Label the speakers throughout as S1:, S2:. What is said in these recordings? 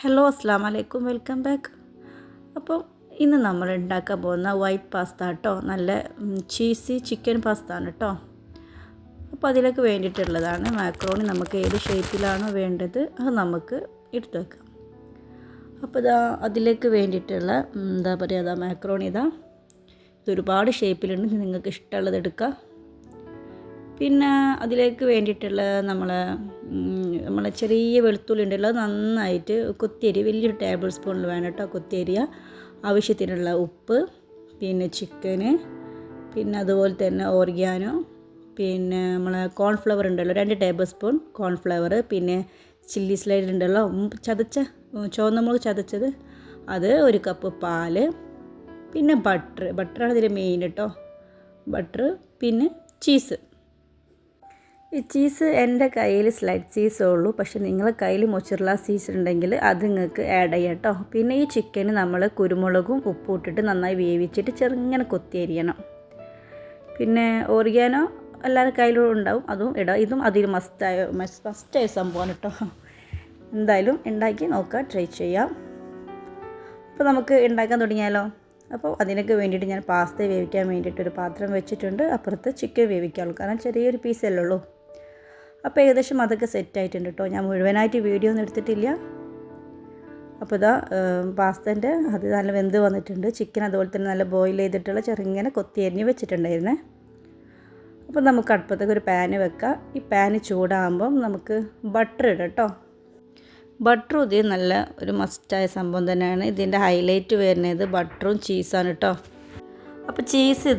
S1: Hello അസ്സാം വലൈക്കും welcome back. അപ്പോൾ ഇന്ന് നമ്മൾ ഉണ്ടാക്കാൻ പോകുന്ന വൈറ്റ് പാസ്ത കേട്ടോ, നല്ല ചീസി ചിക്കൻ പാസ്ത ആണ് കേട്ടോ. അപ്പോൾ അതിലേക്ക് വേണ്ടിയിട്ടുള്ളതാണ് മാക്രോണി. നമുക്ക് ഏത് ഷേപ്പിലാണോ വേണ്ടത് അത് നമുക്ക് എടുത്ത് വെക്കാം. അപ്പോൾ ഇതാ അതിലേക്ക് വേണ്ടിയിട്ടുള്ള എന്താ പറയുക, മാക്രോണി ഇതൊരുപാട് ഷേപ്പിലുണ്ട്, നിങ്ങൾക്ക് ഇഷ്ടമുള്ളത് എടുക്കുക. പിന്നെ അതിലേക്ക് വേണ്ടിയിട്ടുള്ള നമ്മളെ ചെറിയ വെളുത്തുള്ളി ഉണ്ടല്ലോ, നന്നായിട്ട് കൊത്തിയരി, വലിയൊരു ടേബിൾ സ്പൂണിൽ വേണം കേട്ടോ കൊത്തിയരിയ. ആവശ്യത്തിനുള്ള ഉപ്പ്, പിന്നെ ചിക്കന്, പിന്നെ അതുപോലെ തന്നെ ഓർഗാനോ, പിന്നെ നമ്മളെ കോൺഫ്ലവർ ഉണ്ടല്ലോ 2 ടേബിൾ സ്പൂൺ കോൺഫ്ലവർ, പിന്നെ ചില്ലി സ്ലൈഡ് ഉണ്ടല്ലോ ചുവന്ന മുളക് ചതച്ചത്, അത് 1 കപ്പ് പാല്, പിന്നെ ബട്ടറാണ് ഇതിൽ മെയിൻ കേട്ടോ, ബട്ടർ, പിന്നെ ചീസ്. ഈ ചീസ് എൻ്റെ കയ്യിൽ സ്ലൈഡ് ചീസേ ഉള്ളൂ, പക്ഷെ നിങ്ങളുടെ കയ്യിൽ മൊച്ചറല്ല ചീസ് ഉണ്ടെങ്കിൽ അത് നിങ്ങൾക്ക് ആഡ് ചെയ്യാം കേട്ടോ. പിന്നെ ഈ ചിക്കന് നമ്മൾ കുരുമുളകും ഉപ്പും ഇട്ടിട്ട് നന്നായി വേവിച്ചിട്ട് ചെറുങ്ങനെ കൊത്തിയരിയണം. പിന്നെ ഓർഗാനോ എല്ലാവരുടെ കയ്യിലും ഉണ്ടാവും, അതും ഇടാം. ഇതും അതിൽ മസ്റ്റായ സംഭവമാണ് കേട്ടോ. എന്തായാലും ഉണ്ടാക്കി നോക്കുക, ട്രൈ ചെയ്യാം. അപ്പോൾ നമുക്ക് ഉണ്ടാക്കാൻ തുടങ്ങിയാലോ. അപ്പോൾ അതിനൊക്കെ വേണ്ടിയിട്ട് ഞാൻ പാസ്ത വേവിക്കാൻ വേണ്ടിയിട്ടൊരു പാത്രം വെച്ചിട്ടുണ്ട്. അപ്പുറത്ത് ചിക്കൻ വേവിക്കാനുള്ളൂ, കാരണം ചെറിയൊരു പീസല്ലേ ഉള്ളൂ. അപ്പോൾ ഏകദേശം അതൊക്കെ സെറ്റായിട്ടുണ്ട് കേട്ടോ. ഞാൻ മുഴുവനായിട്ട് വീഡിയോ ഒന്നും എടുത്തിട്ടില്ല. അപ്പോൾ ഇതാ പാസ്തൻ്റെ അത് നല്ല വെന്ത് വന്നിട്ടുണ്ട്. ചിക്കൻ അതുപോലെ തന്നെ നല്ല ബോയിൽ ചെയ്തിട്ടുള്ള ചെറുങ്ങനെ കൊത്തിയരിഞ്ഞ് വെച്ചിട്ടുണ്ടായിരുന്നേ. അപ്പോൾ നമുക്ക് അടുപ്പത്തേക്ക് ഒരു പാന് വെക്കാം. ഈ പാന് ചൂടാകുമ്പം നമുക്ക് ബട്ടർ ഇടാം കേട്ടോ. ബട്ടറും ഇത് നല്ല ഒരു മസ്റ്റായ സംഭവം തന്നെയാണ്. ഇതിൻ്റെ ഹൈലൈറ്റ് വരുന്നത് ബട്ടറും ചീസാണ് കേട്ടോ. അപ്പോൾ ചീസ്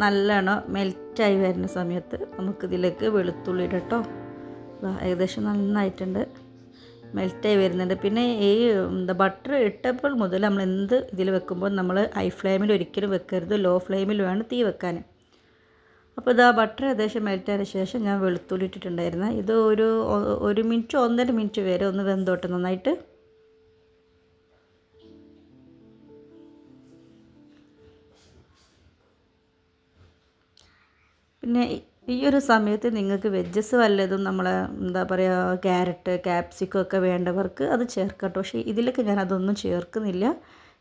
S1: നല്ലോണം മെൽറ്റായി വരുന്ന സമയത്ത് നമുക്കിതിലേക്ക് വെളുത്തുള്ളി ഇടാം കേട്ടോ. ഏകദേശം നന്നായിട്ടുണ്ട്, മെൽറ്റായി വരുന്നുണ്ട്. പിന്നെ ഈ ബട്ടർ ഇട്ടപ്പോൾ മുതൽ നമ്മൾ ഇതിൽ വെക്കുമ്പോൾ നമ്മൾ ഹൈ ഫ്ലെയിമിൽ ഒരിക്കലും വെക്കരുത്, ലോ ഫ്ലെയിമിൽ വേണം തീ വെക്കാൻ. അപ്പോൾ ബട്ടർ ഏകദേശം മെൽറ്റായതിന് ശേഷം ഞാൻ വെളുത്തുള്ളി ഇട്ടിട്ടുണ്ടായിരുന്നു. ഇത് ഒരു 1 മിനിറ്റ് 1.5 മിനിറ്റ് വരെ ഒന്ന് വെന്തോട്ടെ നന്നായിട്ട്. പിന്നെ ഈ ഒരു സമയത്ത് നിങ്ങൾക്ക് വെജസ് വല്ലതും നമ്മളെ ക്യാരറ്റ്, ക്യാപ്സിക്കം ഒക്കെ വേണ്ടവർക്ക് അത് ചേർക്കട്ടോ. പക്ഷേ ഇതിലേക്ക് ഞാൻ അതൊന്നും ചേർക്കുന്നില്ല.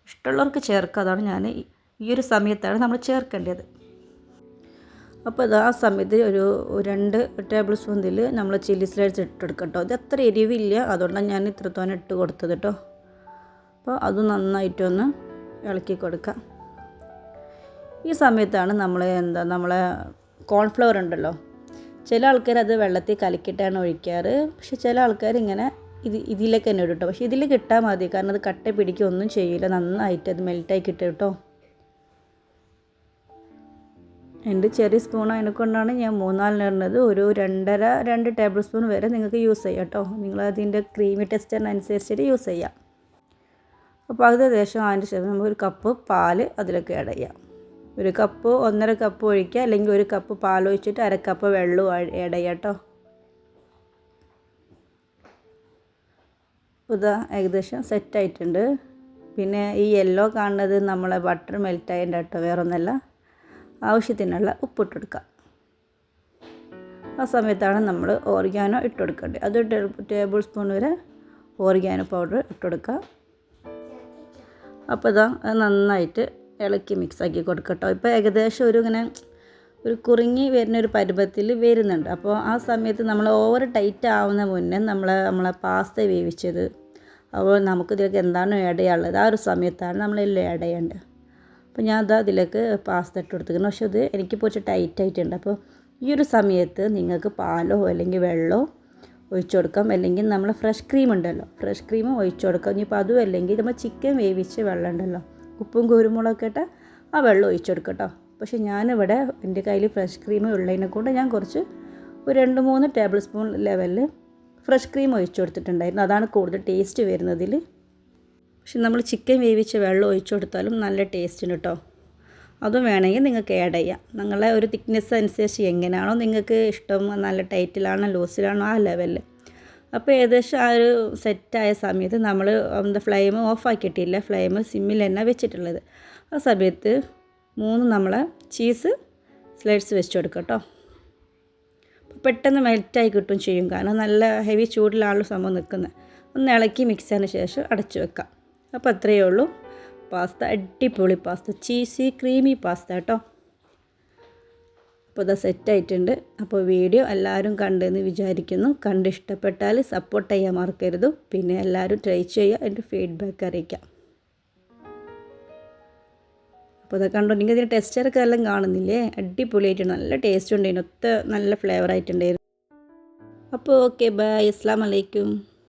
S1: ഇഷ്ടമുള്ളവർക്ക് ചേർക്കുക, അതാണ് ഞാൻ ഈ ഒരു സമയത്താണ് നമ്മൾ ചേർക്കേണ്ടത്. അപ്പോൾ ആ സമയത്ത് ഒരു 2 ടേബിൾ സ്പൂണിൽ നമ്മൾ ചില്ലി സ്ലൈഡ്സ് ഇട്ടെടുക്കാം കേട്ടോ. ഇത് അത്ര എരിവില്ല, അതുകൊണ്ടാണ് ഞാൻ ഇത്രത്തോനെ ഇട്ട് കൊടുത്തത് കേട്ടോ. അപ്പോൾ അത് നന്നായിട്ടൊന്ന് ഇളക്കി കൊടുക്കാം. ഈ സമയത്താണ് നമ്മളെ കോൺഫ്ലവർ ഉണ്ടല്ലോ, ചില ആൾക്കാർ അത് വെള്ളത്തിൽ കലക്കിയിട്ടാണ് ഒഴിക്കാറ്. പക്ഷെ ചില ആൾക്കാർ ഇങ്ങനെ ഇതിലേക്ക് തന്നെ ഇടും കേട്ടോ. പക്ഷേ ഇതിലേക്ക് ഇട്ടാൽ മതി, കാരണം അത് കട്ട പിടിക്കുക ഒന്നും ചെയ്യില്ല, നന്നായിട്ട് അത് മെൽറ്റായി കിട്ടും കേട്ടോ. എൻ്റെ ചെറിയ സ്പൂൺ അതിനെക്കൊണ്ടാണ് ഞാൻ 3-4 ഇടുന്നത്. ഒരു 2 ടേബിൾ സ്പൂൺ വരെ നിങ്ങൾക്ക് യൂസ് ചെയ്യാം കേട്ടോ. നിങ്ങളതിൻ്റെ ക്രീമി ടെക്സ്ചറിനനുസരിച്ചിട്ട് യൂസ് ചെയ്യാം. അപ്പോൾ അത് ഏകദേശം അതിൻ്റെ ശേഷം നമുക്ക് 1 കപ്പ് പാല് അതിലേക്ക് ആഡ് ചെയ്യാം. 1 കപ്പ് 1.5 കപ്പ് ഒഴിക്കുക, അല്ലെങ്കിൽ 1 കപ്പ് പാൽ ഒഴിച്ചിട്ട് 1/2 കപ്പ് വെള്ളം ആഡ് ചെയ്യാം കേട്ടോ. ഇത് ഏകദേശം സെറ്റായിട്ടുണ്ട്. പിന്നെ ഈ യെല്ലോ കാണുന്നത് നമ്മളെ ബട്ടർ മെൽറ്റായിട്ടുണ്ട് കേട്ടോ, വേറൊന്നല്ല. ആവശ്യത്തിനുള്ള ഉപ്പിട്ട് കൊടുക്കുക. ആ സമയത്താണ് നമ്മൾ ഓർഗാനോ ഇട്ട് കൊടുക്കേണ്ടത്. അത് ടേബിൾ സ്പൂൺ വരെ ഓർഗാനോ പൗഡർ ഇട്ട് കൊടുക്കുക. അപ്പോൾ നന്നായിട്ട് ഇളക്കി മിക്സാക്കി കൊടുക്കട്ടോ. ഇപ്പോൾ ഏകദേശം ഒരു കുറുങ്ങി വരുന്നൊരു പരുവത്തിൽ വരുന്നുണ്ട്. അപ്പോൾ ആ സമയത്ത് നമ്മൾ ഓവർ ടൈറ്റ് ആവുന്ന മുന്നേ നമ്മളെ പാസ്ത വേവിച്ചത്, അപ്പോൾ നമുക്കിതിലേക്ക് എന്താണ് ആഡ് ചെയ്യാനുള്ളത് ആ ഒരു സമയത്താണ് നമ്മളെല്ലാം ആഡ് ചെയ്യേണ്ടത്. അപ്പോൾ ഞാൻ അതിലേക്ക് പാസ്ത ഇട്ട് കൊടുത്തിരിക്കുന്നു. പക്ഷേ ഇത് എനിക്ക് കുറച്ച് ടൈറ്റായിട്ടുണ്ട്. അപ്പോൾ ഈ ഒരു സമയത്ത് നിങ്ങൾക്ക് പാലോ അല്ലെങ്കിൽ വെള്ളമോ ഒഴിച്ചു കൊടുക്കാം, അല്ലെങ്കിൽ നമ്മൾ ഫ്രഷ് ക്രീം ഉണ്ടല്ലോ, ഫ്രഷ് ക്രീമും ഒഴിച്ചു കൊടുക്കാം. ഇനിയിപ്പോൾ അതും അല്ലെങ്കിൽ നമ്മൾ ചിക്കൻ വേവിച്ച് വെള്ളം ഉണ്ടല്ലോ, ഉപ്പും കുരുമുളകൊക്കെ ഇട്ട് ആ വെള്ളം ഒഴിച്ചു കൊടുക്കാം കേട്ടോ. പക്ഷേ ഞാനിവിടെ എൻ്റെ കയ്യിൽ ഫ്രഷ് ക്രീം ഉള്ളതിനെ കൊണ്ട് ഞാൻ കുറച്ച് ഒരു 2-3 ടേബിൾ സ്പൂൺ ലെവലിൽ ഫ്രഷ് ക്രീം ഒഴിച്ചു കൊടുത്തിട്ടുണ്ടായിരുന്നു. അതാണ് കൂടുതൽ ടേസ്റ്റ് വരുന്നതിൽ. പക്ഷെ നമ്മൾ ചിക്കൻ വേവിച്ച് വെള്ളം ഒഴിച്ചു കൊടുത്താലും നല്ല ടേസ്റ്റ് ഉണ്ട് കേട്ടോ. അതും വേണമെങ്കിൽ നിങ്ങൾക്ക് ആഡ് ചെയ്യാം. നിങ്ങളെ ഒരു തിക്നെസ് അനുസരിച്ച് എങ്ങനെയാണോ നിങ്ങൾക്ക് ഇഷ്ടം, നല്ല ടൈറ്റിലാണോ ലൂസിലാണോ ആ ലെവലിൽ. അപ്പോൾ ഏകദേശം ആ ഒരു സെറ്റായ സമയത്ത് നമ്മൾ ഫ്ലെയിം ഓഫാക്കിയിട്ടില്ല, ഫ്ലെയിം സിമ്മിൽ തന്നെ വെച്ചിട്ടുള്ളത്. ആ സമയത്ത് 3 നമ്മളെ ചീസ് സ്ലൈഡ്സ് വെച്ച് കൊടുക്കാം കേട്ടോ. പെട്ടെന്ന് മെൽറ്റായി കിട്ടും ചെയ്യും, കാരണം നല്ല ഹെവി ചൂടിലാണല്ലോ സംഭവം നിൽക്കുന്നത്. ഒന്ന് ഇളക്കി മിക്സ് ചെയ്തതിന് ശേഷം അടച്ചു വെക്കാം. അപ്പോൾ അത്രയേ ഉള്ളൂ. പാസ്ത അടിപൊളി പാസ്ത, ചീസി ക്രീമി പാസ്ത കേട്ടോ. അപ്പോൾ ഇത് സെറ്റായിട്ടുണ്ട്. അപ്പോൾ വീഡിയോ എല്ലാവരും കണ്ടെന്ന് വിചാരിക്കുന്നു. കണ്ട് ഇഷ്ടപ്പെട്ടാൽ സപ്പോർട്ട് ചെയ്യാൻ മറക്കരുത്. പിന്നെ എല്ലാവരും ട്രൈ ചെയ്യുക, എൻ്റെ ഫീഡ്ബാക്ക് അറിയിക്കാം. അപ്പോൾ അതൊക്കെ കണ്ടോ, നിങ്ങൾ ഇതിൻ്റെ ടെക്സ്ചറൊക്കെ എല്ലാം കാണുന്നില്ലേ? അടിപൊളിയായിട്ടുണ്ട്, നല്ല ടേസ്റ്റ് ഉണ്ടായിരുന്നു, നല്ല ഫ്ലേവർ ആയിട്ടുണ്ടായിരുന്നു. അപ്പോൾ ഓക്കെ, ബൈ, അസ്സലാമു അലൈക്കും.